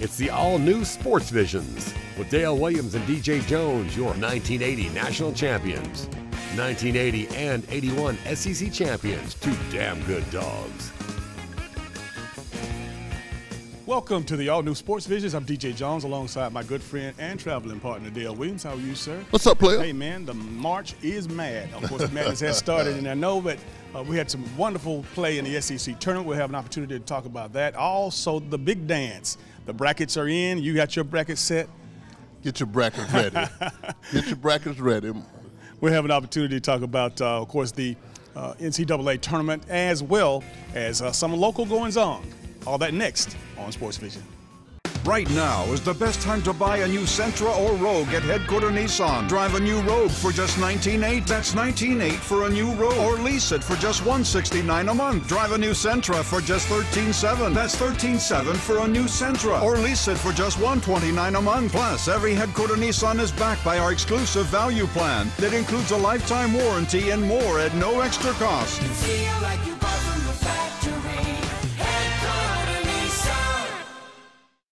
It's the all-new Sports Visions with Dale Williams and DJ Jones, your 1980 national champions. 1980 and 81 SEC champions, two damn good dogs. Welcome to the all-new Sports Visions. I'm DJ Jones alongside my good friend and traveling partner, Dale Williams. How are you, sir? What's up, player? Hey, man, the March is mad. Of course, the madness has started, and I know that we had some wonderful play in the SEC tournament. We'll have an opportunity to talk about that. Also, the big dance. The brackets are in. You got your brackets set? Get your brackets ready. Get your brackets ready. We'll have an opportunity to talk about, of course, the NCAA tournament as well as some local goings-on. All that next on Sports Vision. Right now is the best time to buy a new Sentra or Rogue at Headquarter Nissan. Drive a new Rogue for just $19,800. That's $19,800 for a new Rogue. Or lease it for just $169 a month. Drive a new Sentra for just $13,700. That's $13,700 for a new Sentra. Or lease it for just $129 a month. Plus, every Headquarter Nissan is backed by our exclusive value plan that includes a lifetime warranty and more at no extra cost. Feel like you bought from the factory.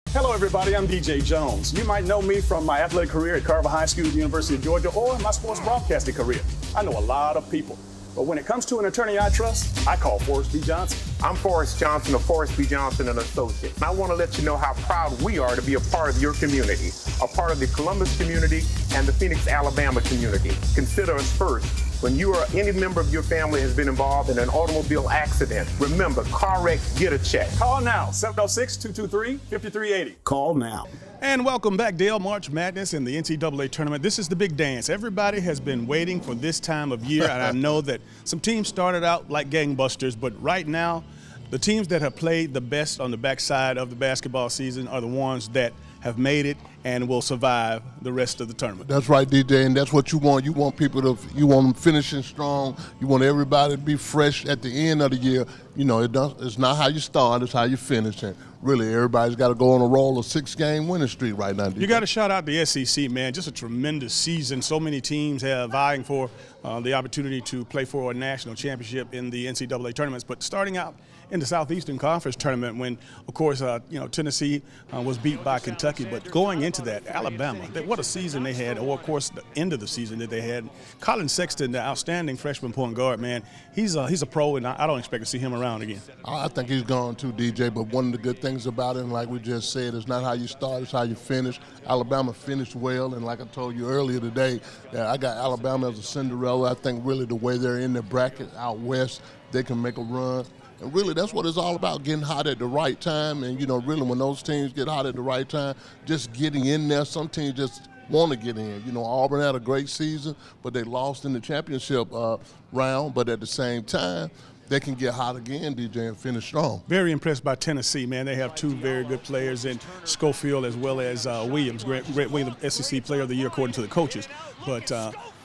Hello, everybody. I'm DJ Jones. You might know me from my athletic career at Carver High School, University of Georgia, or my sports broadcasting career. I know a lot of people. But when it comes to an attorney I trust, I call Forrest B. Johnson. I'm Forrest Johnson of Forrest B. Johnson & Associates. And I want to let you know how proud we are to be a part of your community, a part of the Columbus community and the Phoenix, Alabama community. Consider us first. When you or any member of your family has been involved in an automobile accident, remember, car wreck, get a check. Call now, 706-223-5380. Call now. And welcome back, Dale. March Madness and the NCAA tournament. This is the big dance. Everybody has been waiting for this time of year, and I know that some teams started out like gangbusters, but right now, the teams that have played the best on the backside of the basketball season are the ones that have made it and will survive the rest of the tournament. That's right, DJ, and that's what you want. You want people to, you want them finishing strong. You want everybody to be fresh at the end of the year. You know, it's not how you start, it's how you finish. And really, everybody's got to go on a roll of 6-game winning streak right now, DJ. You got to shout out the SEC, man. Just a tremendous season. So many teams have vying for the opportunity to play for a national championship in the NCAA tournaments. But starting out in the Southeastern Conference tournament when, of course, Tennessee was beat by Kentucky. But going into that, Alabama, what a season they had, or, of course, the end of the season that they had. Collin Sexton, the outstanding freshman point guard, man, he's a pro, and I don't expect to see him around again. I think he's gone too, DJ, but one of the good things about him, like we just said, it's not how you start, it's how you finish. Alabama finished well, and like I told you earlier today, I got Alabama as a Cinderella. I think really the way they're in the bracket out west, they can make a run. And really, that's what it's all about, getting hot at the right time. And, you know, really, when those teams get hot at the right time, just getting in there. Some teams just want to get in. You know, Auburn had a great season, but they lost in the championship round. But at the same time, they can get hot again, DJ, and finish strong. Very impressed by Tennessee, man. They have two very good players in Schofield as well as Williams, Grant Williams, SEC Player of the Year according to the coaches. But,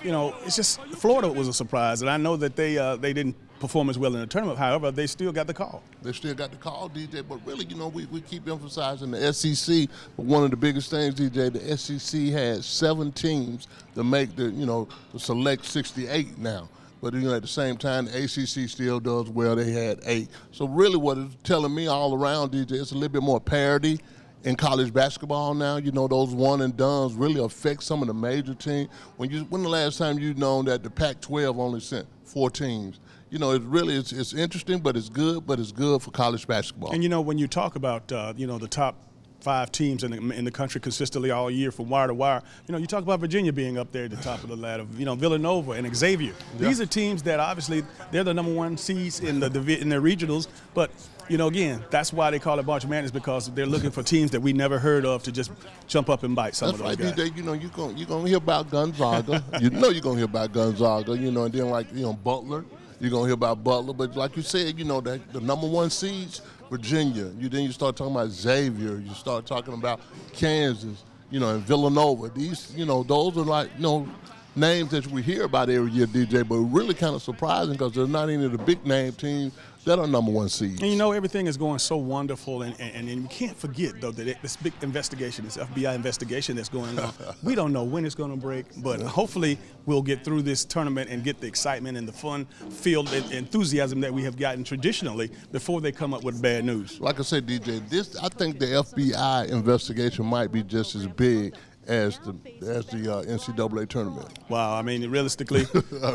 you know, it's just Florida was a surprise, and I know that they didn't perform as well in the tournament. However, they still got the call. They still got the call, DJ. But really, you know, we keep emphasizing the SEC. But one of the biggest things, DJ, the SEC had 7 teams to make the, you know, to select 68 now. But, you know, at the same time, the ACC still does well. They had 8. So really what it's telling me all around, DJ, it's a little bit more parity in college basketball now. You know, those one-and-dones really affect some of the major teams. When the last time you known that the Pac-12 only sent 4 teams? You know, it's interesting, but it's good for college basketball. And, you know, when you talk about, you know, the top 5 teams in the country consistently all year from wire to wire, you know, you talk about Virginia being up there at the top of the ladder, you know, Villanova and Xavier. Yeah. These are teams that obviously they're the #1 seeds in their regionals, but, you know, again, that's why they call it March Madness, because they're looking for teams that we never heard of to just jump up and bite some of those guys. DJ, you know, you're going to hear about Gonzaga. You know you're going to hear about Gonzaga, you know, and then, like, you know, Butler. You're going to hear about Butler. But like you said, you know, the #1 seeds, Virginia. Then you start talking about Xavier. You start talking about Kansas, you know, and Villanova. These, you know, those are like, you know, names that we hear about every year, DJ, but really kind of surprising because there's not any of the big name teams that are #1 seeds. And you know, everything is going so wonderful, and you can't forget, though, that this big investigation, this FBI investigation that's going on, we don't know when it's going to break, but hopefully we'll get through this tournament and get the excitement and the fun-filled enthusiasm that we have gotten traditionally before they come up with bad news. Like I said, DJ, I think the FBI investigation might be just as big as the NCAA tournament. Wow, I mean, realistically,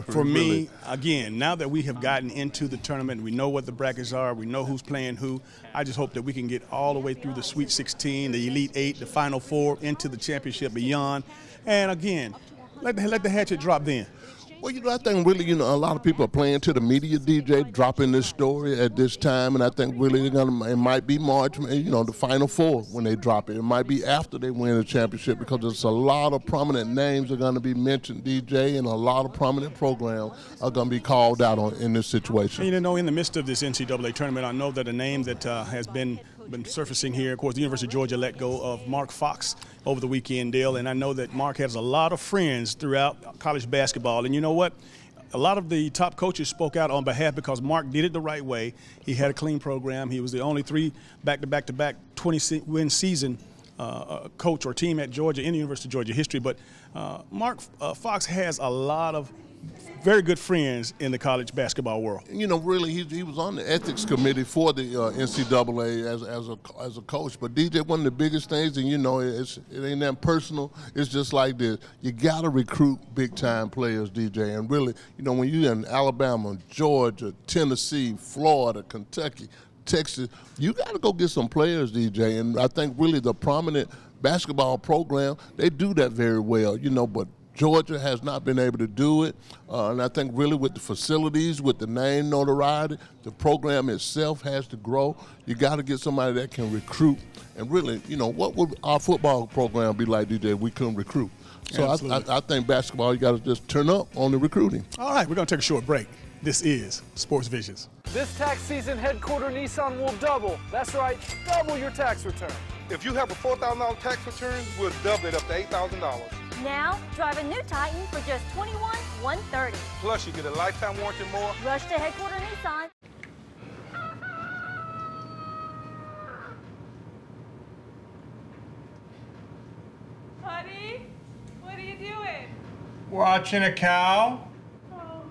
for me, again, now that we have gotten into the tournament, we know what the brackets are, we know who's playing who, I just hope that we can get all the way through the Sweet 16, the Elite 8, the Final 4, into the championship beyond. And again, let the hatchet drop then. Well, you know, I think really, you know, a lot of people are playing to the media, DJ, dropping this story at this time, and I think really it might be March, you know, the Final 4 when they drop it. It might be after they win the championship, because there's a lot of prominent names are going to be mentioned, DJ, and a lot of prominent programs are going to be called out in this situation. And, you know, in the midst of this NCAA tournament, I know that a name that has been surfacing here, of course, the University of Georgia let go of Mark Fox over the weekend, Dale, and I know that Mark has a lot of friends throughout college basketball, and you know what? A lot of the top coaches spoke out on behalf, because Mark did it the right way. He had a clean program. He was the only 3 back-to-back 20-win season coach or team at Georgia in the University of Georgia history, but Mark Fox has a lot of very good friends in the college basketball world. You know, really, he was on the ethics committee for the NCAA as a coach. But DJ, one of the biggest things, and you know, it ain't that personal. It's just like this: you got to recruit big time players, DJ. And really, you know, when you're in Alabama, Georgia, Tennessee, Florida, Kentucky, Texas, you got to go get some players, DJ. And I think really the prominent basketball program, they do that very well. You know, but Georgia has not been able to do it, and I think really with the facilities, with the name notoriety, the program itself has to grow. You got to get somebody that can recruit, and really, you know, what would our football program be like, DJ, if we couldn't recruit? So I think basketball, you got to just turn up on the recruiting. All right, we're going to take a short break. This is Sports Visions. This tax season, Headquarter Nissan will double. That's right, double your tax return. If you have a $4,000 tax return, we'll double it up to $8,000. Now, drive a new Titan for just $21,130. Plus, you get a lifetime warranty more. Rush to Headquarter Nissan. Honey, what are you doing? Watching a cow. Oh,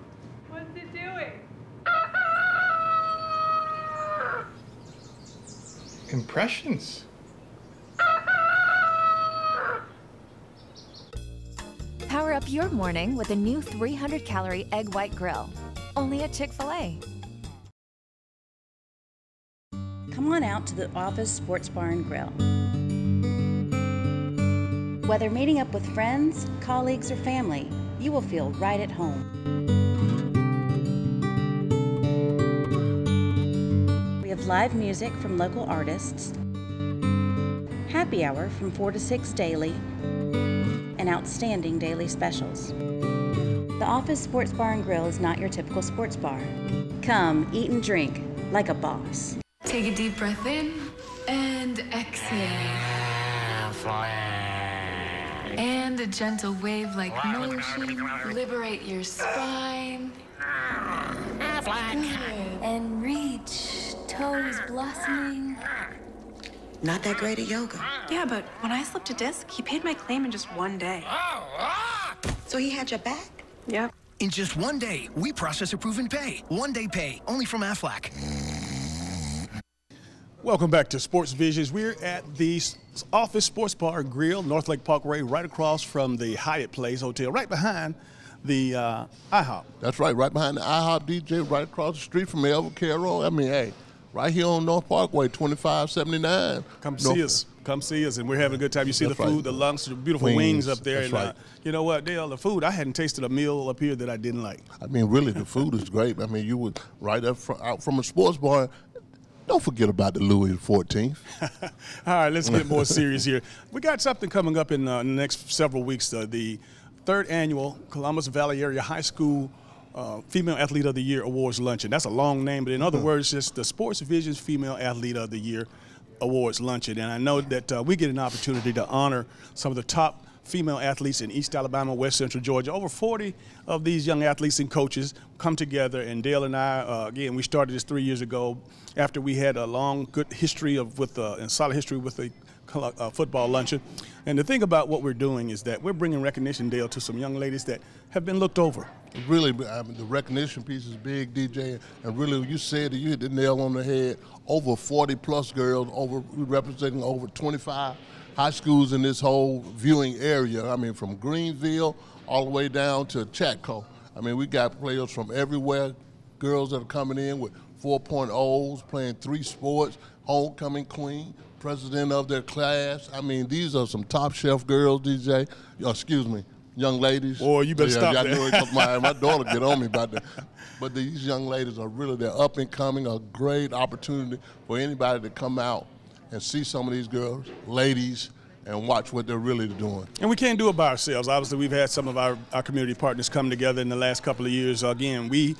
what's it doing? Impressions. Power up your morning with a new 300-calorie egg white grill. Only at Chick-fil-A. Come on out to the Office Sports Bar and Grill. Whether meeting up with friends, colleagues, or family, you will feel right at home. We have live music from local artists, happy hour from 4 to 6 daily, and outstanding daily specials. The Office Sports Bar and Grill is not your typical sports bar. Come, eat and drink like a boss. Take a deep breath in and exhale. And a gentle wave-like motion. Liberate your spine. Good. And reach, toes blossoming. Not that great at yoga. Yeah, but when I slipped a disc, he paid my claim in just 1 day. So he had your back? Yep. In just 1 day, we process approve and pay. 1 day pay, only from Aflac. Welcome back to Sports Visions. We're at the Office Sports Bar and Grill, North Lake Parkway, right across from the Hyatt Place Hotel, right behind the IHOP. That's right behind the IHOP, DJ, right across the street from Elva Carroll. I mean, hey, right here on North Parkway, 2579. Come see us. Come see us, and we're having a good time. You see the food, the lunch, the beautiful wings up there. And you know what, Dale, the food, I hadn't tasted a meal up here that I didn't like. I mean, really, the food is great. I mean, you would out from a sports bar. Don't forget about the Louis XIV. All right, let's get more serious here. We got something coming up in the next several weeks. The 3rd annual Columbus Valley Area High School Female Athlete of the Year Awards Luncheon. That's a long name, but in other words, it's the Sports Visions Female Athlete of the Year Awards Luncheon. And I know that we get an opportunity to honor some of the top female athletes in East Alabama, West Central Georgia. Over 40 of these young athletes and coaches come together, and Dale and I, again, we started this 3 years ago after we had a long, good history and solid history with the football luncheon. And the thing about what we're doing is that we're bringing recognition, Dale, to some young ladies that have been looked over. Really, I mean, the recognition piece is big, DJ, and really, you said that you hit the nail on the head. Over 40-plus girls, representing over 25 high schools in this whole viewing area. I mean, from Greenville all the way down to Chatco. I mean, we got players from everywhere, girls that are coming in with 4.0s, playing 3 sports, homecoming queen, president of their class. I mean, these are some top shelf girls, DJ. Excuse me, young ladies. Boy, you better stop that. I know it 'cause my daughter get on me about that. But these young ladies are really, they're up and coming, a great opportunity for anybody to come out and see some of these girls, ladies, and watch what they're really doing. And we can't do it by ourselves. Obviously, we've had some of our community partners come together in the last couple of years. Again, we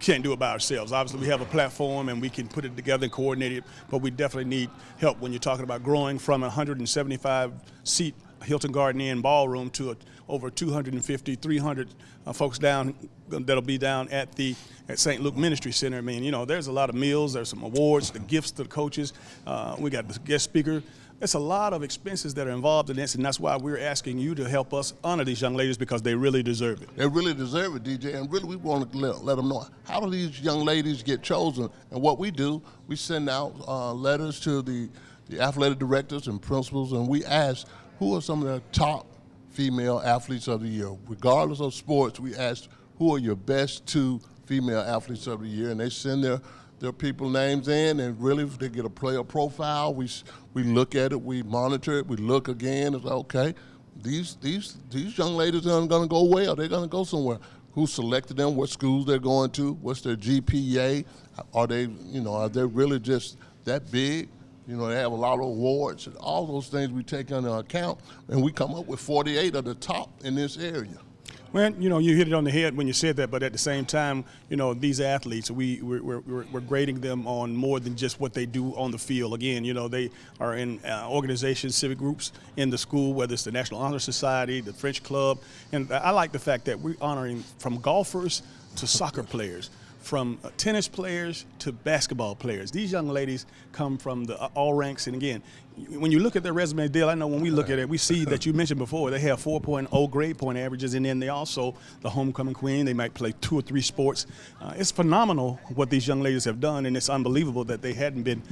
can't do it by ourselves. Obviously, we have a platform and we can put it together and coordinate it, but we definitely need help when you're talking about growing from a 175-seat Hilton Garden Inn ballroom to over 250, 300 folks down that'll be down at St. Luke Ministry Center. I mean, you know, there's a lot of meals, there's some awards, the gifts to the coaches. We got the guest speaker. It's a lot of expenses that are involved in this, and that's why we're asking you to help us honor these young ladies, because they really deserve it. They really deserve it, DJ, and really we want to let them know how do these young ladies get chosen. And what we do, we send out letters to the athletic directors and principals, and we ask who are some of the top female athletes of the year. Regardless of sports, we ask who are your best 2 female athletes of the year, and they send their people names in, and really if they get a player profile, we look at it, we monitor it, we look again, it's like, okay, these young ladies aren't going to go well, they're going to go somewhere. Who selected them, what schools they're going to, what's their GPA, are they really just that big? You know, they have a lot of awards, and all those things we take into account, and we come up with 48 of the top in this area. Well, you know, you hit it on the head when you said that, but at the same time, you know, these athletes, we're grading them on more than just what they do on the field. Again, you know, they are in organizations, civic groups in the school, whether it's the National Honor Society, the French Club, and I like the fact that we're honoring from golfers to soccer players, from tennis players to basketball players. These young ladies come from all ranks, and again, when you look at their resume, Dale, I know when we look at it, we see that you mentioned before, they have 4.0 grade point averages, and then they also the homecoming queen. They might play 2 or 3 sports. It's phenomenal what these young ladies have done, and it's unbelievable that they hadn't been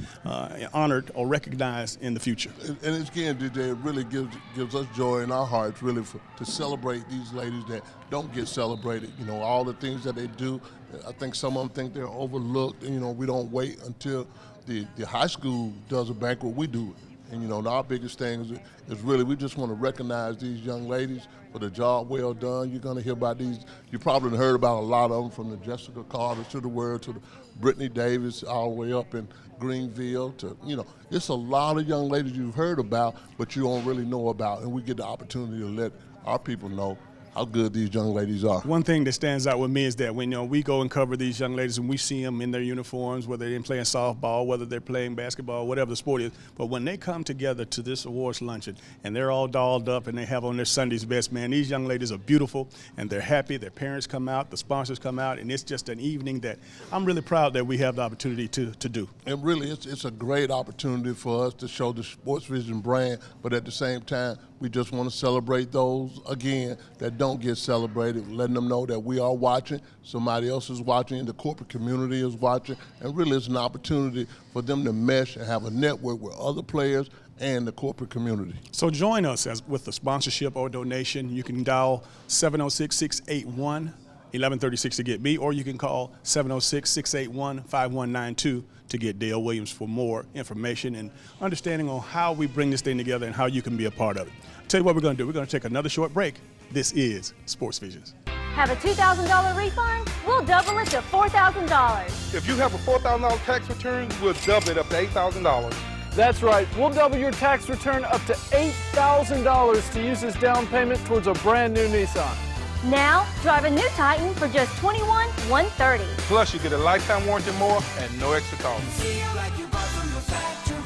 honored or recognized in the future. And it's, again, DJ, it really gives us joy in our hearts, really, to celebrate these ladies that don't get celebrated. You know, all the things that they do, I think some of them think they're overlooked. And, you know, we don't wait until the high school does a banquet, we do it. And, you know, our biggest thing is really we just want to recognize these young ladies for the job well done. You're going to hear about these. You probably heard about a lot of them, from the Jessica Carter to the World to the Brittany Davis all the way up in Greenville to, you know, it's a lot of young ladies you've heard about but you don't really know about. And we get the opportunity to let our people know how good these young ladies are. One thing that stands out with me is that when we go and cover these young ladies and we see them in their uniforms, whether they're playing softball, whether they're playing basketball, whatever the sport is, but when they come together to this awards luncheon and they're all dolled up and they have on their Sunday's best, man, these young ladies are beautiful and they're happy. Their parents come out, the sponsors come out, and it's just an evening that I'm really proud that we have the opportunity to do. And really, it's a great opportunity for us to show the Sports Vision brand, but at the same time, we just want to celebrate those, again, that don't get celebrated, letting them know that we are watching, somebody else is watching, the corporate community is watching, and really it's an opportunity for them to mesh and have a network with other players and the corporate community. So join us with the sponsorship or donation. You can dial 706-681-1136 to get me, or you can call 706-681-5192 to get Dale Williams for more information and understanding on how we bring this thing together and how you can be a part of it. I'll tell you what we're going to do. We're going to take another short break. This is Sports Visions. Have a $2,000 refund? We'll double it to $4,000. If you have a $4,000 tax return, we'll double it up to $8,000. That's right. We'll double your tax return up to $8,000 to use as down payment towards a brand new Nissan. Now, drive a new Titan for just $21,130. Plus, you get a lifetime warranty more and no extra cost. Feel like you bought from the factory.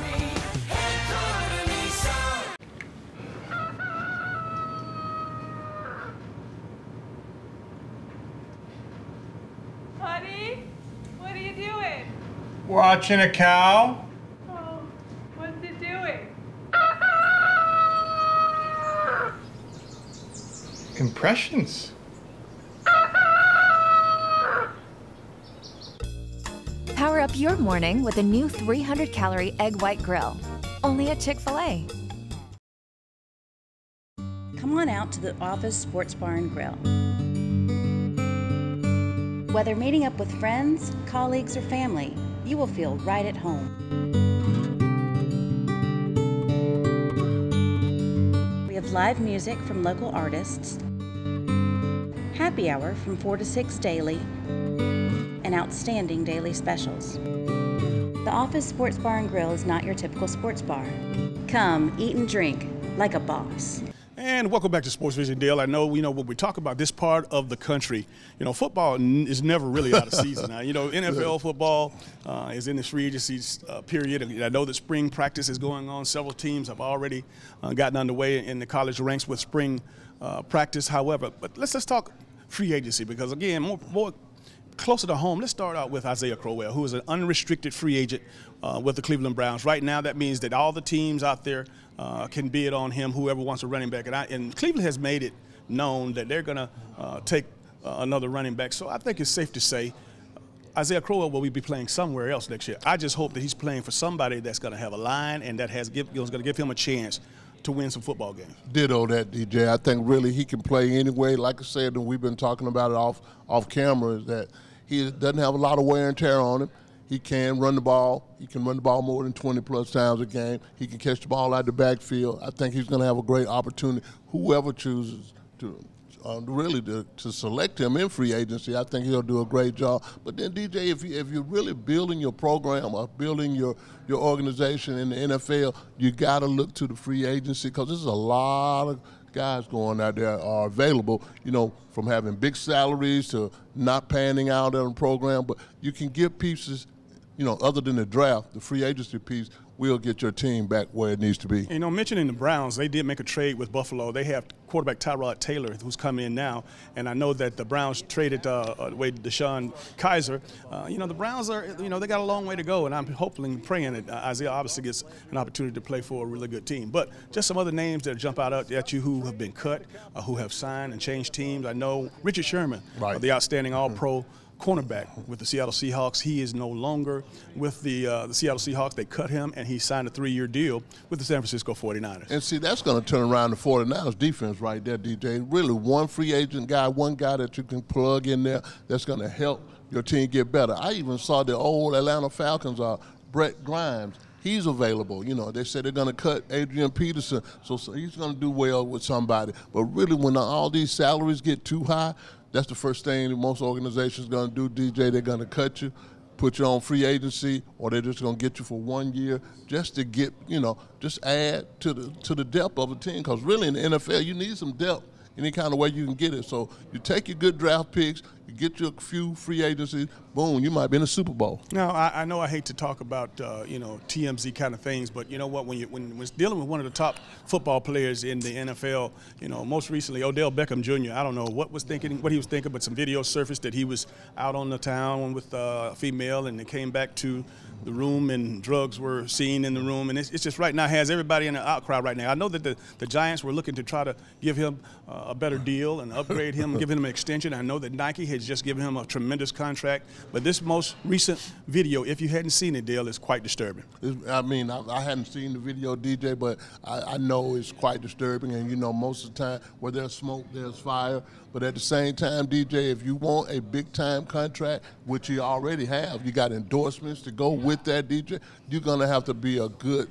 Head Collin Sexton. Watching a cow? Oh, what's it doing? Impressions. Power up your morning with a new 300-calorie egg white grill. Only at Chick-fil-A. Come on out to the Office Sports Bar and Grill. Whether meeting up with friends, colleagues, or family, you will feel right at home. We have live music from local artists, happy hour from 4 to 6 daily, and outstanding daily specials. The Office Sports Bar and Grill is not your typical sports bar. Come, eat and drink like a boss. And welcome back to Sports Vision, Dale. I know, when we talk about this part of the country, football is never really out of season. Now, NFL football is in this free agency period. And I know that spring practice is going on. Several teams have already gotten underway in the college ranks with spring practice. However, but let's talk free agency because, again, more closer to home, let's start out with Isaiah Crowell, who is an unrestricted free agent with the Cleveland Browns. Right now, that means that all the teams out there can bid on him, whoever wants a running back. And Cleveland has made it known that they're going to take another running back. So I think it's safe to say Isaiah Crowell will be playing somewhere else next year. I just hope that he's playing for somebody that's going to have a line and that is going to give him a chance to win some football games. Ditto that, DJ. I think really he can play anyway. Like I said, and we've been talking about it off camera, is that he doesn't have a lot of wear and tear on him. He can run the ball. He can run the ball more than 20-plus times a game. He can catch the ball out the backfield. I think he's going to have a great opportunity. Whoever chooses to select him in free agency, I think he'll do a great job. But then, DJ, if you're really building your program or building your organization in the NFL, you got to look to the free agency because there's a lot of guys going out there are available, from having big salaries to not panning out in the program. But you can give pieces, other than the draft, the free agency piece will get your team back where it needs to be. Mentioning the Browns, they did make a trade with Buffalo. They have quarterback Tyrod Taylor, who's come in now, and I know that the Browns traded away Deshaun Kaiser. The Browns are, they got a long way to go, and I'm hoping and praying that Isaiah obviously gets an opportunity to play for a really good team. But just some other names that jump out at you who have been cut, who have signed and changed teams. I know Richard Sherman, the outstanding All-Pro cornerback with the Seattle Seahawks. He is no longer with the Seattle Seahawks. They cut him, and he signed a 3-year deal with the San Francisco 49ers. And see, that's going to turn around the 49ers defense right there, DJ. Really one free agent guy, one guy that you can plug in there that's going to help your team get better. I even saw the old Atlanta Falcons, Brett Grimes. He's available. They said they're going to cut Adrian Peterson, so he's going to do well with somebody. But really, when all these salaries get too high, that's the first thing that most organizations are going to do, DJ. They're going to cut you, put you on free agency, or they're just going to get you for 1 year just to get, just add to the depth of a team. Because really in the NFL, you need some depth any kind of way you can get it. So you take your good draft picks, you get your few free agencies, boom, you might be in a Super Bowl. Now, I know I hate to talk about, TMZ kind of things, but you know what, when dealing with one of the top football players in the NFL, most recently Odell Beckham Jr., I don't know what he was thinking, but some video surfaced that he was out on the town with a female and they came back to the room and drugs were seen in the room, and it's just right now has everybody in an outcry right now. I know that the Giants were looking to try to give him a better deal and upgrade him, give him an extension. I know that Nike has just given him a tremendous contract, but this most recent video, if you hadn't seen it, Dale, is quite disturbing. I hadn't seen the video, DJ, but I know it's quite disturbing, and most of the time where there's smoke, there's fire. But at the same time, DJ, if you want a big-time contract, which you already have, you got endorsements to go with that, DJ, you're going to have to be a good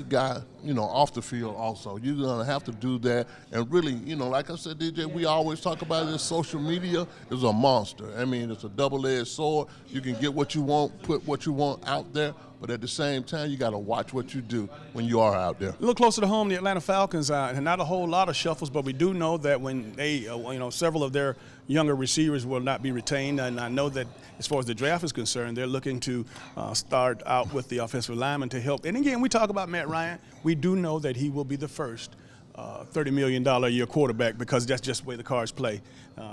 guy, off the field also. You're going to have to do that. And really, like I said, DJ, we always talk about this, social media is a monster. It's a double-edged sword. You can get what you want, put what you want out there, but at the same time, you got to watch what you do when you are out there. A little closer to home, the Atlanta Falcons, not a whole lot of shuffles, but we do know that when they, several of their younger receivers will not be retained, and I know that as far as the draft is concerned, they're looking to start out with the offensive lineman to help. And again, we talk about Matt Ryan. We do know that he will be the first $30 million a year quarterback, because that's just the way the cards play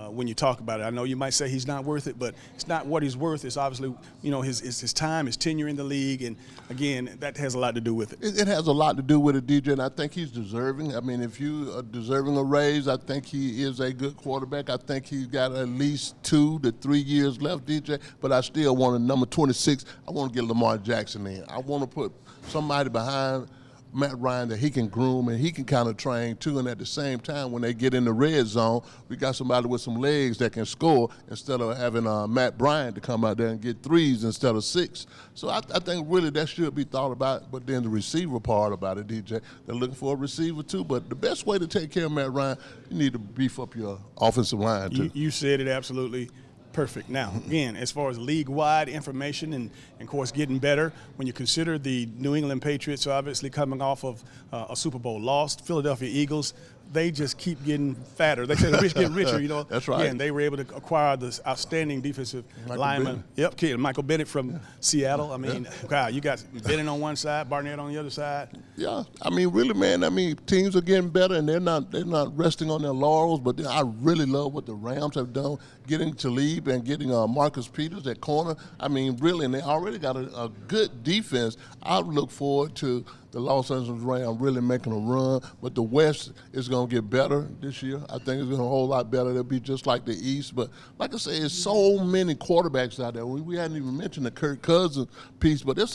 when you talk about it. I know you might say he's not worth it, but it's not what he's worth. It's obviously, you know, his time, his tenure in the league, and again, that has a lot to do with it. It has a lot to do with it, DJ, and I think he's deserving. I mean, if you are deserving a raise, I think he is a good quarterback. I think he's got at least 2 to 3 years left, DJ, but I still want a number 26. I want to get Lamar Jackson in. I want to put somebody behind Matt Ryan that he can groom and he can kind of train too, and at the same time when they get in the red zone, we got somebody with some legs that can score instead of having Matt Bryant to come out there and get 3s instead of 6. So I think really that should be thought about, but then the receiver part about it, DJ, they're looking for a receiver too, but the best way to take care of Matt Ryan, you need to beef up your offensive line too. You said it absolutely perfect. Now, again, as far as league-wide information and, of course, getting better, when you consider the New England Patriots obviously coming off of a Super Bowl loss, Philadelphia Eagles, they just keep getting fatter. They say the rich get richer, you know. That's right. And they were able to acquire this outstanding defensive lineman. Yep, kid, Michael Bennett from Seattle. I mean, wow, you got Bennett on one side, Barnett on the other side. Yeah, I mean, really, man, I mean, teams are getting better, and they're not resting on their laurels, but I really love what the Rams have done, getting Talib and getting Marcus Peters at corner. I mean, really, and they already got a good defense. I look forward to the Los Angeles Rams really making a run, but the West is going to get better this year. I think it's going to a whole lot better. It'll be just like the East. But like I say, there's so many quarterbacks out there. We hadn't even mentioned the Kirk Cousins piece, but it's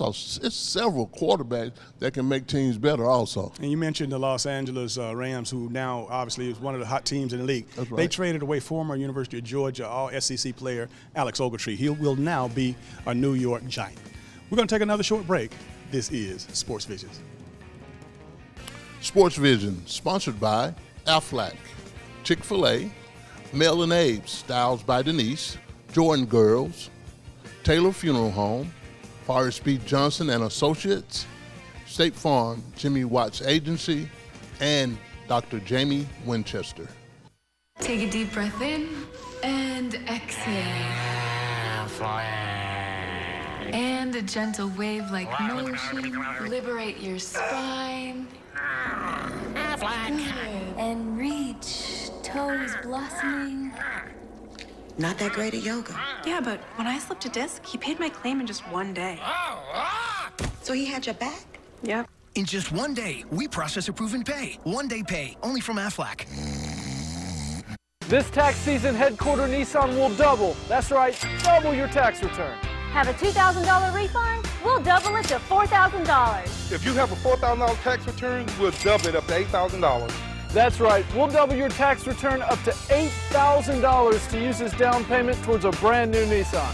several quarterbacks that can make teams better also. And you mentioned the Los Angeles Rams, who now obviously is one of the hot teams in the league. That's right. They traded away former University of Georgia All-SEC player Alex Ogletree. He will now be a New York Giant. We're going to take another short break. This is Sports Visions. Sports Vision, sponsored by Aflac, Chick-fil-A, Mel and Abe's, Styles by Denise, Jordan Girls, Taylor Funeral Home, Forrest B. Johnson and Associates, State Farm, Jimmy Watts Agency, and Dr. Jamie Winchester. Take a deep breath in and exhale. And a gentle wave-like motion. Liberate your spine. And reach, toes blossoming. Not that great at yoga. Yeah, but when I slipped a disc, he paid my claim in just one day. So he had your back? Yep. In just one day, we process, approve, and pay. One-day pay, only from Aflac. This tax season, Headquarter Nissan will double. That's right, double your tax return. Have a $2,000 refund? We'll double it to $4,000. If you have a $4,000 tax return, we'll double it up to $8,000. That's right, we'll double your tax return up to $8,000 to use as down payment towards a brand new Nissan.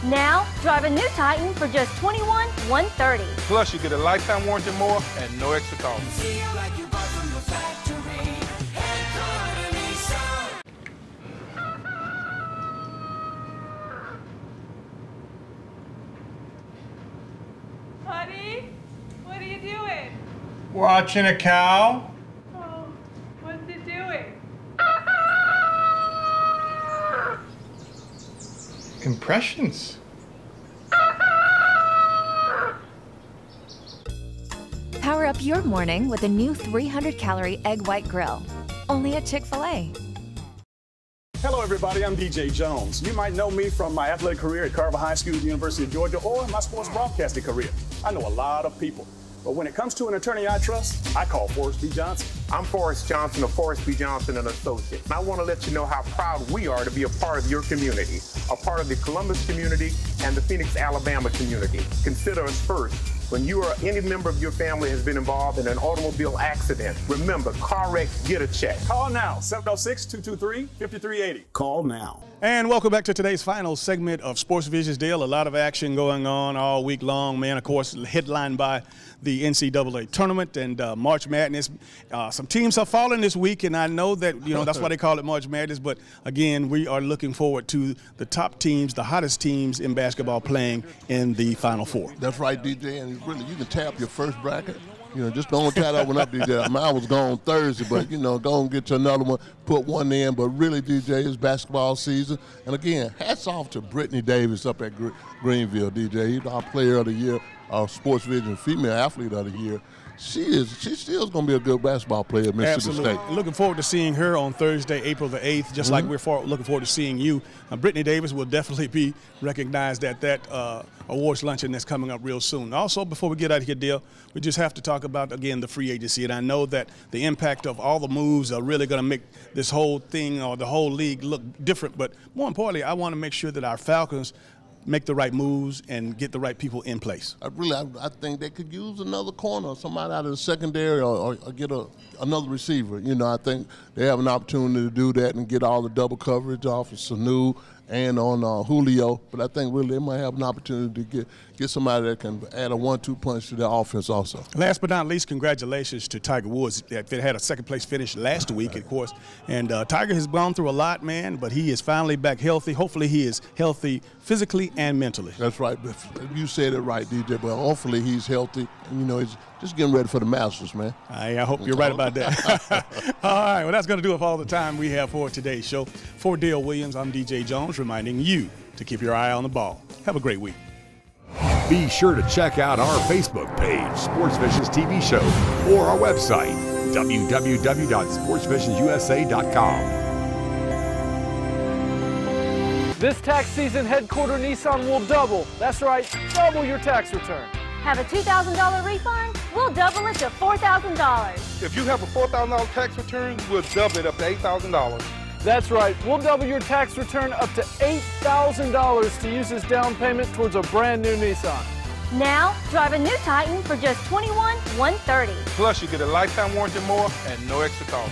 Now, drive a new Titan for just $21,130. Plus, you get a lifetime warranty more and no extra cost. Feel like you bought from the factory. Headquarter Nissan. Honey, what are you doing? Watching a cow. Oh, what's it doing? Impressions. Power up your morning with a new 300-calorie egg white grill. Only at Chick-fil-A. Hello, everybody. I'm DJ Jones. You might know me from my athletic career at Carver High School, University of Georgia, or my sports broadcasting career. I know a lot of people. But when it comes to an attorney I trust, I call Forrest B. Johnson. I'm Forrest Johnson of Forrest B. Johnson and Associates. And I want to let you know how proud we are to be a part of your community, a part of the Columbus community and the Phoenix, Alabama community. Consider us first. When you or any member of your family has been involved in an automobile accident, remember, car wreck, get a check. Call now, 706-223-5380. Call now. And welcome back to today's final segment of Sports Visions, Dale. A lot of action going on all week long, man. Of course, headlined by the NCAA tournament and March Madness. Some teams have fallen this week, and I know that, you know, that's why they call it March Madness. But, again, we are looking forward to the top teams, the hottest teams in basketball playing in the Final Four. That's right, DJ, and really, you can tap your first bracket. You know, just don't tie that one up, DJ. Mine was gone Thursday, but, you know, go and get you another one, put one in. But really, DJ, it's basketball season. And, again, hats off to Brittany Davis up at Greenville, DJ. He's our player of the year. Sports Vision Female Athlete of the Year. She's still going to be a good basketball player at Mississippi Absolutely. State. Looking forward to seeing her on Thursday, April the 8th, just like we're looking forward to seeing you. Brittany Davis will definitely be recognized at that awards luncheon that's coming up real soon. Also, before we get out of here, Dale, we just have to talk about, again, the free agency. And I know that the impact of all the moves are really going to make this whole thing or the whole league look different. But more importantly, I want to make sure that our Falcons make the right moves and get the right people in place. I think they could use another corner, somebody out of the secondary, or get another receiver. You know, I think they have an opportunity to do that and get all the double coverage off of Sanu and on Julio. But I think really they might have an opportunity to get somebody that can add a 1-2 punch to their offense also. Last but not least, congratulations to Tiger Woods. They had a second-place finish last week, of course. And Tiger has gone through a lot, man, but he is finally back healthy. Hopefully he is healthy physically and mentally. That's right. You said it right, DJ. But hopefully he's healthy. And, you know, he's just getting ready for the Masters, man. I hope you're right about that. All right, well, that's going to do it for all the time we have for today's show. For Dale Williams, I'm DJ Jones, reminding you to keep your eye on the ball. Have a great week. Be sure to check out our Facebook page, Sports Vision's TV show, or our website, www.sportsvisionsusa.com. This tax season, Headquarter Nissan will double. That's right, double your tax return. Have a $2,000 refund? We'll double it to $4,000. If you have a $4,000 tax return, we'll double it up to $8,000. That's right, we'll double your tax return up to $8,000 to use as down payment towards a brand new Nissan. Now, drive a new Titan for just $21,130. Plus, you get a lifetime warranty more and no extra cost.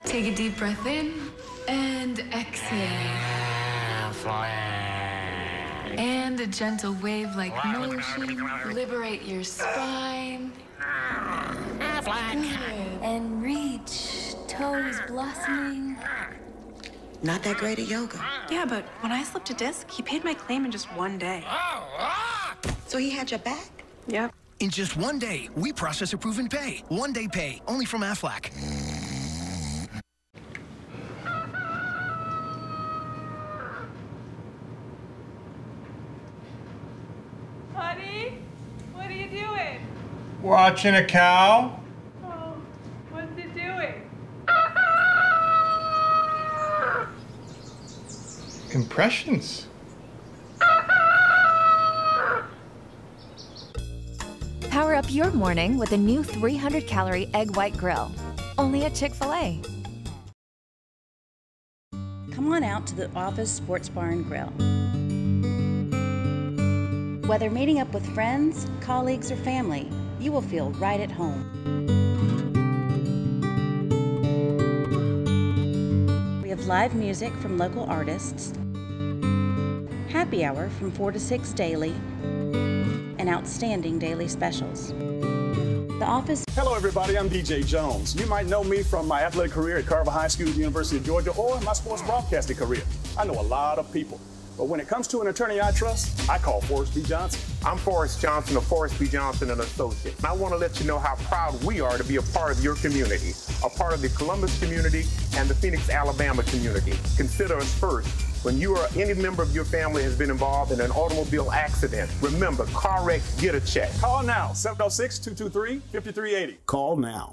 Take a deep breath in and exhale. And a gentle wave-like motion. Liberate your spine. Good. And reach, toes blossoming. Not that great at yoga. Yeah, but when I slipped a disc, he paid my claim in just one day. So he had your back? Yep. In just one day, we process approve and pay. One-day pay, only from Aflac. Honey, what are you doing? Watching a cow. Oh, what's it doing? Impressions. Power up your morning with a new 300-calorie egg white grill. Only at Chick-fil-A. Come on out to the Office Sports Bar and Grill. Whether meeting up with friends, colleagues, or family, you will feel right at home. We have live music from local artists, happy hour from 4 to 6 daily, and outstanding daily specials. The Office. Hello, everybody. I'm DJ Jones. You might know me from my athletic career at Carver High School, University of Georgia, or my sports broadcasting career. I know a lot of people. But when it comes to an attorney I trust, I call Forrest B. Johnson. I'm Forrest Johnson of Forrest B. Johnson and Associates. And I want to let you know how proud we are to be a part of your community, a part of the Columbus community and the Phoenix, Alabama community. Consider us first. When you or any member of your family has been involved in an automobile accident, remember, car wreck, get a check. Call now, 706-223-5380. Call now.